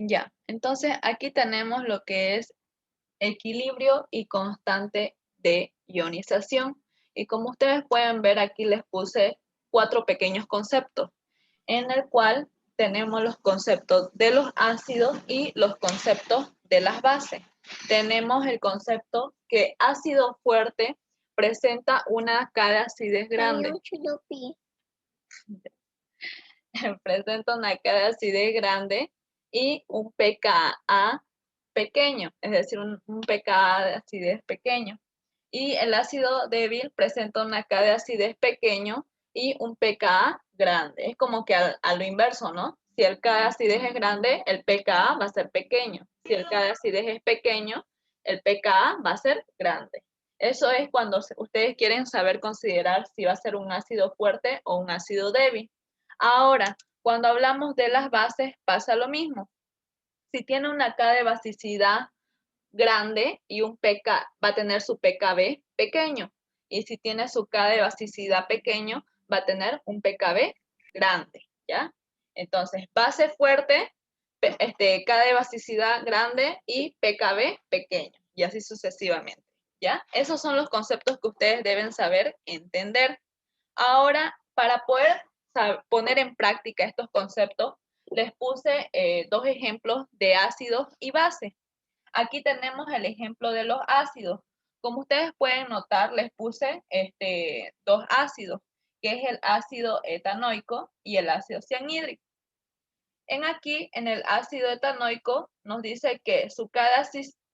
Ya, entonces aquí tenemos lo que es equilibrio y constante de ionización. Y como ustedes pueden ver, aquí les puse 4 pequeños conceptos, en el cual tenemos los conceptos de los ácidos y los conceptos de las bases. Tenemos el concepto que ácido fuerte presenta una cara de acidez grande. Presenta una cara de acidez grande y un pKa pequeño, es decir, un pKa de acidez pequeño. Y el ácido débil presenta una K de acidez pequeño y un pKa grande. Es como que a lo inverso, ¿no? Si el K de acidez es grande, el pKa va a ser pequeño. Si el K de acidez es pequeño, el pKa va a ser grande. Eso es cuando ustedes quieren saber considerar si va a ser un ácido fuerte o un ácido débil. Ahora, cuando hablamos de las bases, pasa lo mismo. Si tiene una K de basicidad grande y un pK, va a tener su pKb pequeño. Y si tiene su K de basicidad pequeño, va a tener un pKb grande, ¿ya? Entonces, base fuerte, K de basicidad grande y pKb pequeño, y así sucesivamente, ¿ya? Esos son los conceptos que ustedes deben saber entender. Ahora, para poder poner en práctica estos conceptos, les puse 2 ejemplos de ácidos y bases. Aquí tenemos el ejemplo de los ácidos. Como ustedes pueden notar, les puse 2 ácidos, que es el ácido etanoico y el ácido cianhídrico. En el ácido etanoico, nos dice que su K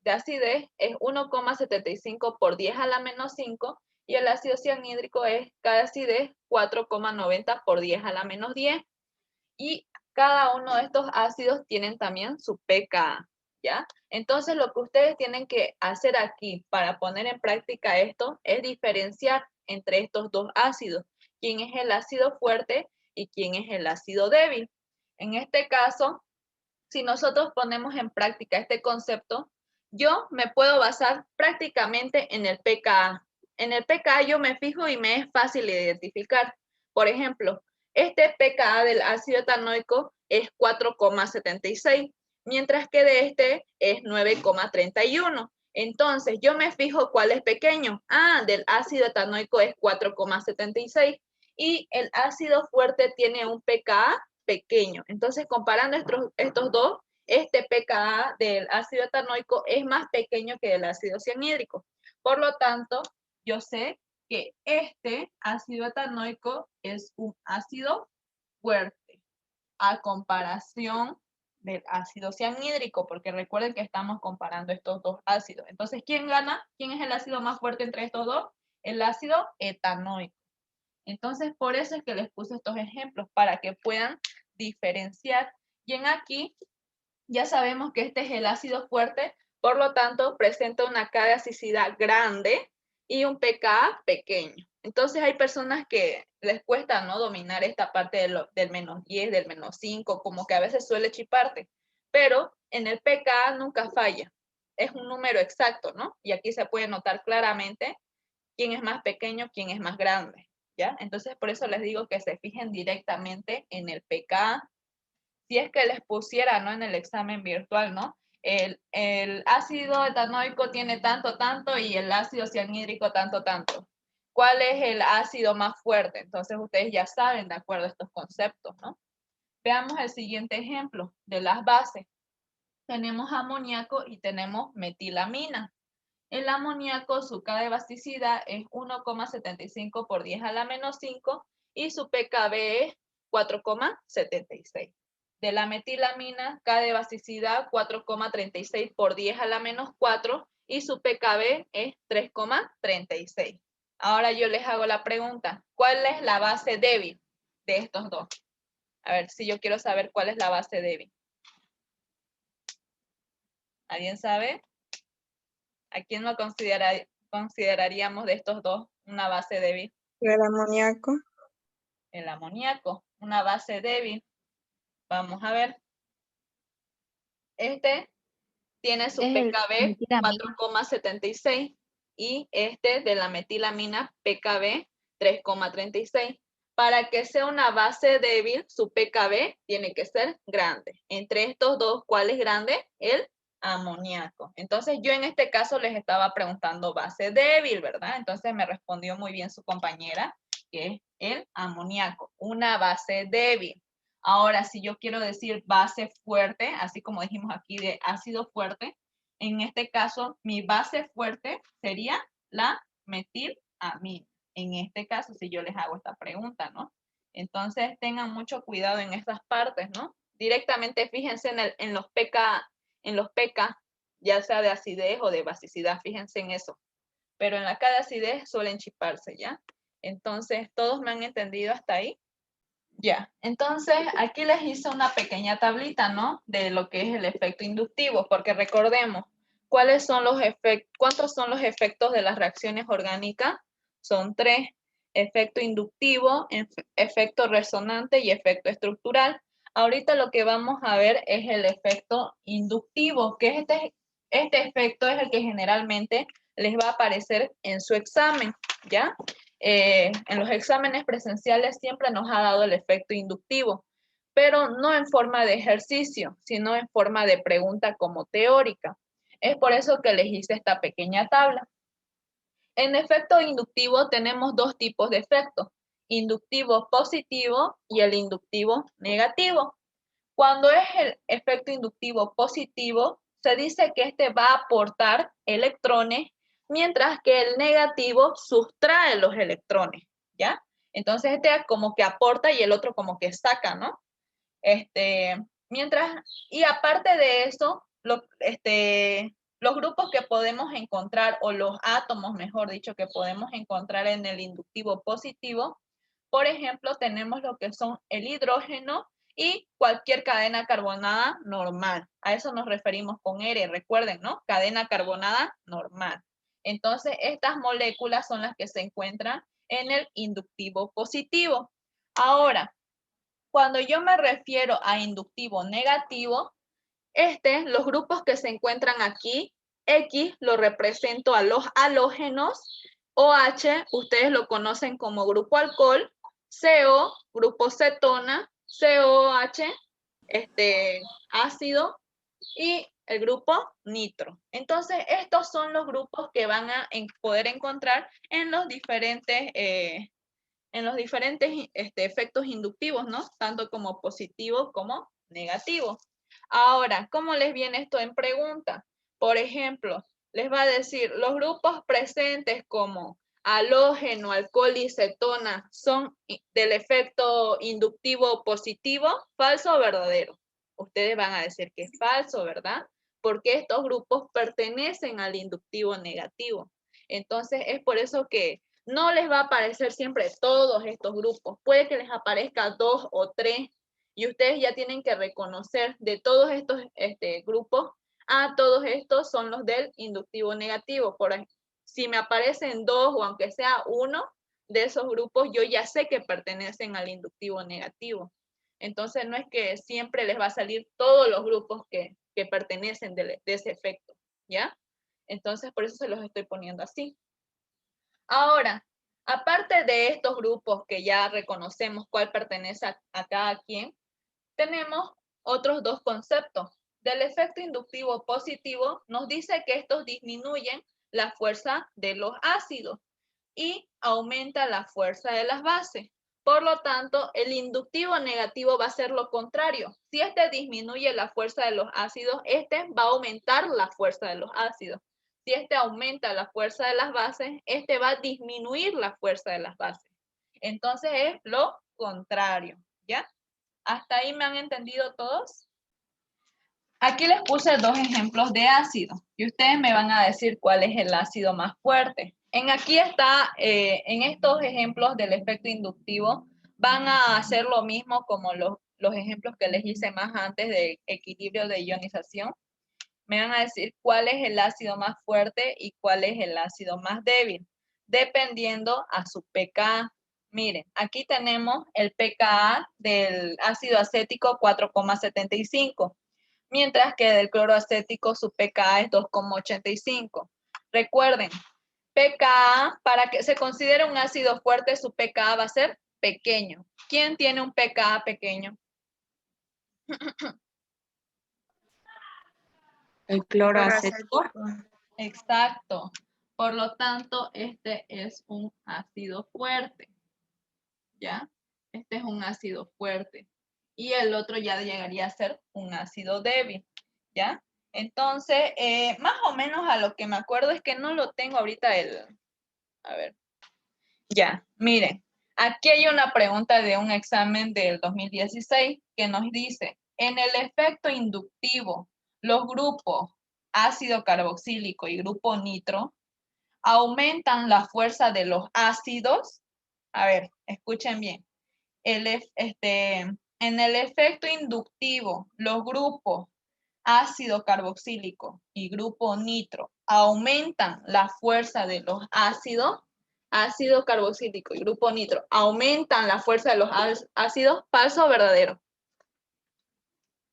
de acidez es 1,75 por 10 a la menos 5 y el ácido cianhídrico es K de acidez 4,90 por 10 a la menos 10. Y cada uno de estos ácidos tienen también su pKa, ¿ya? Entonces, lo que ustedes tienen que hacer aquí para poner en práctica esto es diferenciar entre estos 2 ácidos, quién es el ácido fuerte y quién es el ácido débil. En este caso, si nosotros ponemos en práctica este concepto, yo me puedo basar prácticamente en el pKa. En el pKa yo me fijo y me es fácil de identificar. Por ejemplo, este pKa del ácido etanoico es 4,76, mientras que de este es 9,31. Entonces, yo me fijo cuál es pequeño. Del ácido etanoico es 4,76 y el ácido fuerte tiene un pKa pequeño. Entonces, comparando estos dos, este pKa del ácido etanoico es más pequeño que el ácido cianhídrico. Por lo tanto, yo sé que este ácido etanoico es un ácido fuerte a comparación del ácido cianhídrico, porque recuerden que estamos comparando estos 2 ácidos. Entonces, ¿quién gana? ¿Quién es el ácido más fuerte entre estos dos? El ácido etanoico. Entonces, por eso es que les puse estos ejemplos, para que puedan diferenciar. Y en aquí ya sabemos que este es el ácido fuerte, por lo tanto, presenta una K de asicidad grande y un pKa pequeño. Entonces, hay personas que les cuesta, ¿no?, dominar esta parte del menos 10, del menos 5, como que a veces suele chiparte. Pero en el pKa nunca falla. Es un número exacto, ¿no? Y aquí se puede notar claramente quién es más pequeño, quién es más grande, ¿ya? Entonces, por eso les digo que se fijen directamente en el pKa. Si es que les pusiera, ¿no?, en el examen virtual, ¿no? El ácido etanoico tiene tanto, tanto y el ácido cianhídrico tanto, tanto. ¿Cuál es el ácido más fuerte? Entonces, ustedes ya saben de acuerdo a estos conceptos, ¿no? Veamos el siguiente ejemplo de las bases. Tenemos amoníaco y tenemos metilamina. El amoníaco, su K de basicidad es 1,75 por 10 a la menos 5 y su pKb es 4,76. De la metilamina, K de basicidad 4,36 por 10 a la menos 4 y su pKb es 3,36. Ahora yo les hago la pregunta, ¿cuál es la base débil de estos dos? A ver, si yo quiero saber cuál es la base débil. ¿Alguien sabe? ¿A quién lo consideraríamos de estos dos una base débil? El amoníaco. El amoníaco, una base débil. Vamos a ver. Este tiene su Es el pKb metilamina. 4,76 y este de la metilamina pKb 3,36. Para que sea una base débil, su pKb tiene que ser grande. Entre estos dos, ¿cuál es grande? El amoníaco. Entonces, yo en este caso les estaba preguntando base débil, ¿verdad? Entonces, me respondió muy bien su compañera, que es el amoníaco, una base débil. Ahora, si yo quiero decir base fuerte, así como dijimos aquí de ácido fuerte, en este caso, mi base fuerte sería la metilamina. En este caso, si yo les hago esta pregunta, ¿no? Entonces, tengan mucho cuidado en estas partes, ¿no? Directamente fíjense en los pK, ya sea de acidez o de basicidad, fíjense en eso. Pero en la K de acidez suelen chiparse, ¿ya? Entonces, ¿todos me han entendido hasta ahí? Ya, entonces aquí les hice una pequeña tablita, ¿no? De lo que es el efecto inductivo, porque recordemos, ¿cuántos son los efectos de las reacciones orgánicas? Son 3, efecto inductivo, efecto resonante y efecto estructural. Ahorita lo que vamos a ver es el efecto inductivo, que este efecto es el que generalmente les va a aparecer en su examen, ¿ya? En los exámenes presenciales siempre nos ha dado el efecto inductivo, pero no en forma de ejercicio, sino en forma de pregunta como teórica. Es por eso que les hice esta pequeña tabla. En efecto inductivo tenemos dos tipos de efectos, inductivo positivo y el inductivo negativo. Cuando es el efecto inductivo positivo, se dice que este va a aportar electrones, mientras que el negativo sustrae los electrones, ¿ya? Entonces este como que aporta y el otro como que saca, ¿no? Y aparte de eso, los grupos que podemos encontrar, o los átomos, mejor dicho, que podemos encontrar en el inductivo positivo, por ejemplo, tenemos lo que son el hidrógeno y cualquier cadena carbonada normal. A eso nos referimos con R, recuerden, ¿no? Cadena carbonada normal. Entonces, estas moléculas son las que se encuentran en el inductivo positivo. Ahora, cuando yo me refiero a inductivo negativo, los grupos que se encuentran aquí, X lo represento a los halógenos, OH, ustedes lo conocen como grupo alcohol, CO, grupo cetona, COH, ácido, y el grupo nitro. Entonces, estos son los grupos que van a poder encontrar en los diferentes efectos inductivos, ¿no? Tanto como positivos como negativos. Ahora, ¿cómo les viene esto en pregunta? Por ejemplo, les va a decir, los grupos presentes como halógeno, alcohol y cetona son del efecto inductivo positivo, falso o verdadero. Ustedes van a decir que es falso, ¿verdad? Porque estos grupos pertenecen al inductivo negativo. Entonces, es por eso que no les va a aparecer siempre todos estos grupos. Puede que les aparezca 2 o 3 y ustedes ya tienen que reconocer de todos estos grupos, todos estos son los del inductivo negativo. Por ejemplo, si me aparecen 2 o aunque sea 1 de esos grupos, yo ya sé que pertenecen al inductivo negativo. Entonces no es que siempre les va a salir todos los grupos que pertenecen de ese efecto, ¿ya? Entonces por eso se los estoy poniendo así. Ahora, aparte de estos grupos que ya reconocemos cuál pertenece a cada quien, tenemos otros dos conceptos. Del efecto inductivo positivo nos dice que estos disminuyen la fuerza de los ácidos y aumenta la fuerza de las bases. Por lo tanto, el inductivo negativo va a ser lo contrario. Si este disminuye la fuerza de los ácidos, este va a aumentar la fuerza de los ácidos. Si este aumenta la fuerza de las bases, este va a disminuir la fuerza de las bases. Entonces es lo contrario, ¿ya? ¿Hasta ahí me han entendido todos? Aquí les puse dos ejemplos de ácido y ustedes me van a decir cuál es el ácido más fuerte. Aquí está, en estos ejemplos del efecto inductivo, van a hacer lo mismo como los ejemplos que les hice más antes de equilibrio de ionización. Me van a decir cuál es el ácido más fuerte y cuál es el ácido más débil, dependiendo a su pKa. Miren, aquí tenemos el pKa del ácido acético 4,75, mientras que del cloroacético su pKa es 2,85. Recuerden, pKa, para que se considere un ácido fuerte, su pKa va a ser pequeño. ¿Quién tiene un pKa pequeño? El cloro acético. Exacto. Por lo tanto, este es un ácido fuerte. ¿Ya? Este es un ácido fuerte. Y el otro ya llegaría a ser un ácido débil. ¿Ya? Entonces, más o menos a lo que me acuerdo es que no lo tengo ahorita a ver. Ya, miren. Aquí hay una pregunta de un examen del 2016 que nos dice, en el efecto inductivo, los grupos ácido carboxílico y grupo nitro aumentan la fuerza de los ácidos. A ver, escuchen bien. En el efecto inductivo, los grupos ácido carboxílico y grupo nitro aumentan la fuerza de los ácidos. Ácido carboxílico y grupo nitro aumentan la fuerza de los ácidos. ¿Falso o verdadero?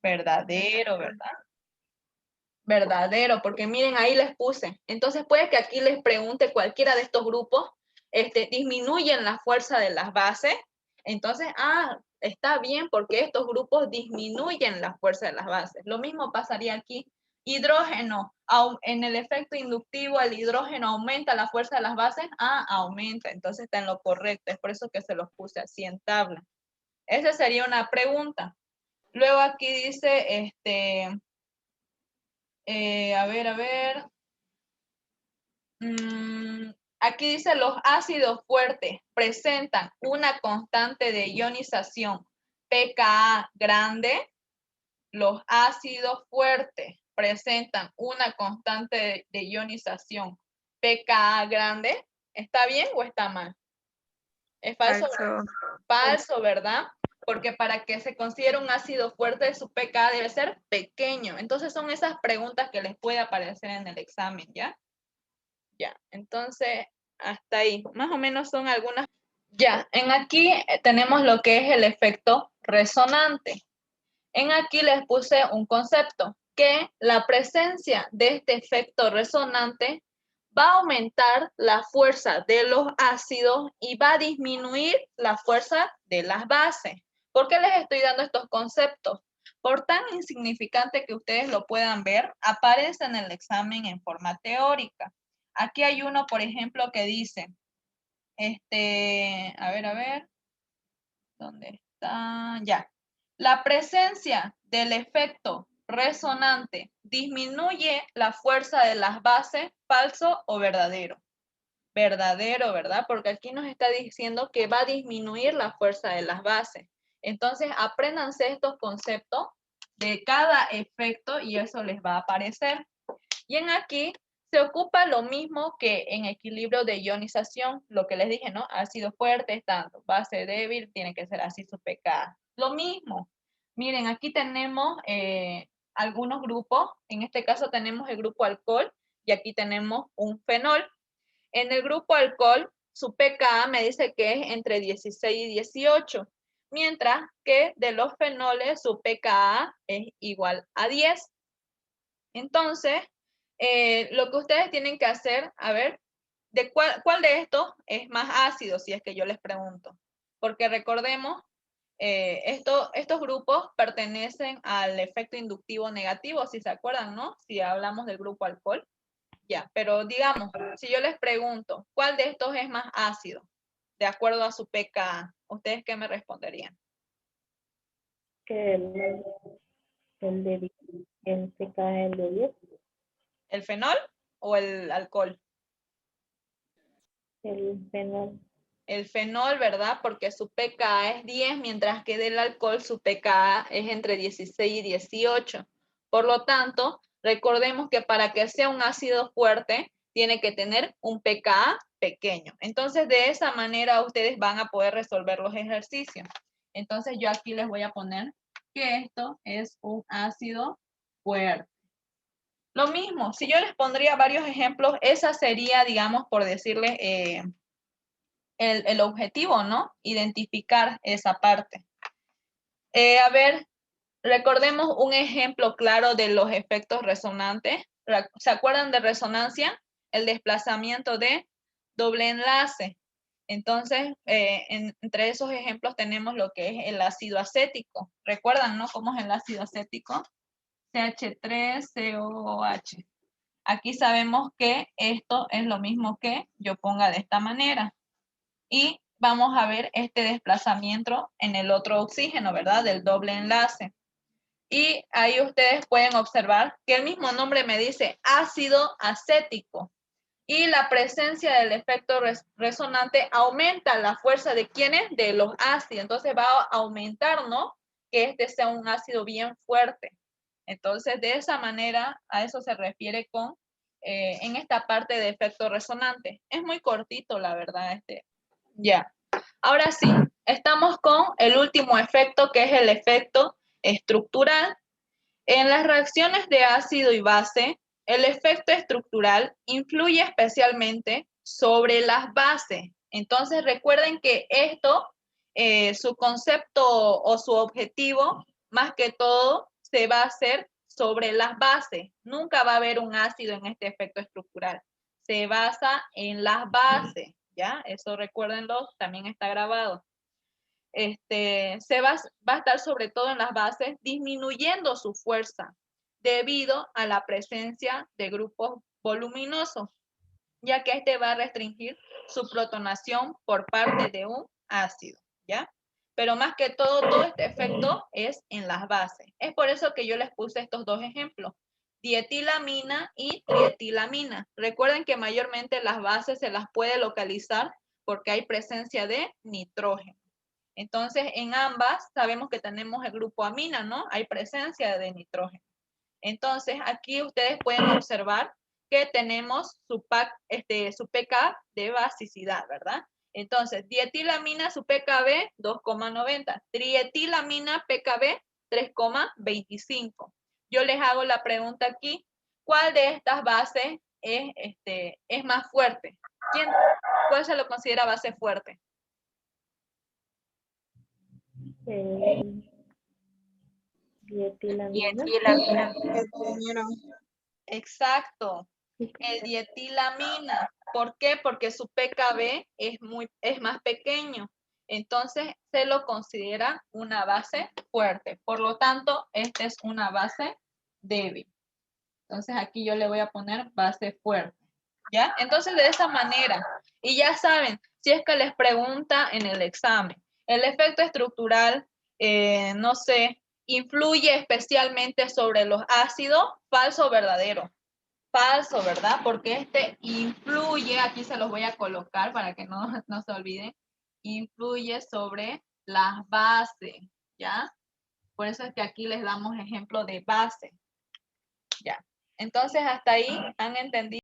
Verdadero, ¿verdad? Verdadero, porque miren, ahí les puse. Entonces puede que aquí les pregunte cualquiera de estos grupos, disminuyen la fuerza de las bases. Entonces, está bien porque estos grupos disminuyen la fuerza de las bases. Lo mismo pasaría aquí. Hidrógeno, en el efecto inductivo, el hidrógeno aumenta la fuerza de las bases. Aumenta, entonces está en lo correcto. Es por eso que se los puse así en tabla. Esa sería una pregunta. Luego aquí dice, a ver. Aquí dice los ácidos fuertes presentan una constante de ionización pKa grande. Los ácidos fuertes presentan una constante de ionización pKa grande. ¿Está bien o está mal? ¿Es falso? Falso. Falso, ¿verdad? Porque para que se considere un ácido fuerte, su pKa debe ser pequeño. Entonces son esas preguntas que les puede aparecer en el examen, ¿ya? Ya, entonces hasta ahí. Más o menos son algunas. Ya, en aquí tenemos lo que es el efecto resonante. En aquí les puse un concepto, que la presencia de este efecto resonante va a aumentar la fuerza de los ácidos y va a disminuir la fuerza de las bases. ¿Por qué les estoy dando estos conceptos? Por tan insignificante que ustedes lo puedan ver, aparece en el examen en forma teórica. Aquí hay uno, por ejemplo, que dice, a ver, ¿dónde está? Ya. La presencia del efecto resonante disminuye la fuerza de las bases, falso o verdadero. Verdadero, ¿verdad? Porque aquí nos está diciendo que va a disminuir la fuerza de las bases. Entonces, apréndanse estos conceptos de cada efecto y eso les va a aparecer. Y en aquí se ocupa lo mismo que en equilibrio de ionización, lo que les dije, ¿no? Ácido fuerte es tanto, base débil tiene que ser así su pKa. Lo mismo. Miren, aquí tenemos algunos grupos. En este caso tenemos el grupo alcohol y aquí tenemos un fenol. En el grupo alcohol, su pKa me dice que es entre 16 y 18, mientras que de los fenoles su pKa es igual a 10. Entonces, lo que ustedes tienen que hacer, a ver, ¿de cuál de estos es más ácido? Si es que yo les pregunto. Porque recordemos, estos grupos pertenecen al efecto inductivo negativo, si se acuerdan, ¿no? Si hablamos del grupo alcohol. Ya, pero digamos, si yo les pregunto, ¿cuál de estos es más ácido? De acuerdo a su pKa, ¿ustedes qué me responderían? Que el pKa es el de 10. ¿El fenol o el alcohol? El fenol. El fenol, ¿verdad? Porque su pKa es 10, mientras que del alcohol su pKa es entre 16 y 18. Por lo tanto, recordemos que para que sea un ácido fuerte, tiene que tener un pKa pequeño. Entonces, de esa manera ustedes van a poder resolver los ejercicios. Entonces, yo aquí les voy a poner que esto es un ácido fuerte. Lo mismo, si yo les pondría varios ejemplos, esa sería, digamos, por decirles, el objetivo, ¿no? Identificar esa parte. A ver, recordemos un ejemplo claro de los efectos resonantes. ¿Se acuerdan de resonancia? El desplazamiento de doble enlace. Entonces, entre esos ejemplos tenemos lo que es el ácido acético. ¿Recuerdan, no? ¿Cómo es el ácido acético? CH3COOH. Aquí sabemos que esto es lo mismo que yo ponga de esta manera. Y vamos a ver este desplazamiento en el otro oxígeno, ¿verdad? Del doble enlace. Y ahí ustedes pueden observar que el mismo nombre me dice ácido acético. Y la presencia del efecto resonante aumenta la fuerza de ¿quiénes? De los ácidos. Entonces va a aumentar, ¿no? Que este sea un ácido bien fuerte. Entonces, de esa manera, a eso se refiere con, en esta parte de efecto resonante. Es muy cortito, la verdad, Ya. Ahora sí, estamos con el último efecto, que es el efecto estructural. En las reacciones de ácido y base, el efecto estructural influye especialmente sobre las bases. Entonces recuerden que esto, su concepto o su objetivo, más que todo, se va a hacer sobre las bases. Nunca va a haber un ácido en este efecto estructural. Se basa en las bases, ¿ya? Eso recuérdenlo, también está grabado. Va a estar sobre todo en las bases, disminuyendo su fuerza debido a la presencia de grupos voluminosos, ya que este va a restringir su protonación por parte de un ácido, ¿ya? Pero más que todo este efecto es en las bases. Es por eso que yo les puse estos dos ejemplos, dietilamina y trietilamina. Recuerden que mayormente las bases se las puede localizar porque hay presencia de nitrógeno. Entonces, en ambas sabemos que tenemos el grupo amina, ¿no? Hay presencia de nitrógeno. Entonces, aquí ustedes pueden observar que tenemos su pK de basicidad, ¿verdad? Entonces, dietilamina, su pKb 2,90. Trietilamina, pKb 3,25. Yo les hago la pregunta aquí, ¿cuál de estas bases es más fuerte? ¿Cuál se lo considera base fuerte? Dietilamina. Exacto, el dietilamina. ¿Por qué? Porque su pKb es más pequeño. Entonces se lo considera una base fuerte. Por lo tanto, esta es una base débil. Entonces aquí yo le voy a poner base fuerte. ¿Ya? Entonces de esa manera. Y ya saben, si es que les pregunta en el examen, el efecto estructural, no sé, influye especialmente sobre los ácidos, falso o verdadero. Falso, ¿verdad? Porque este influye, aquí se los voy a colocar para que no se olviden, influye sobre las bases, ¿ya? Por eso es que aquí les damos ejemplo de base, ¿ya? Entonces, hasta ahí han entendido.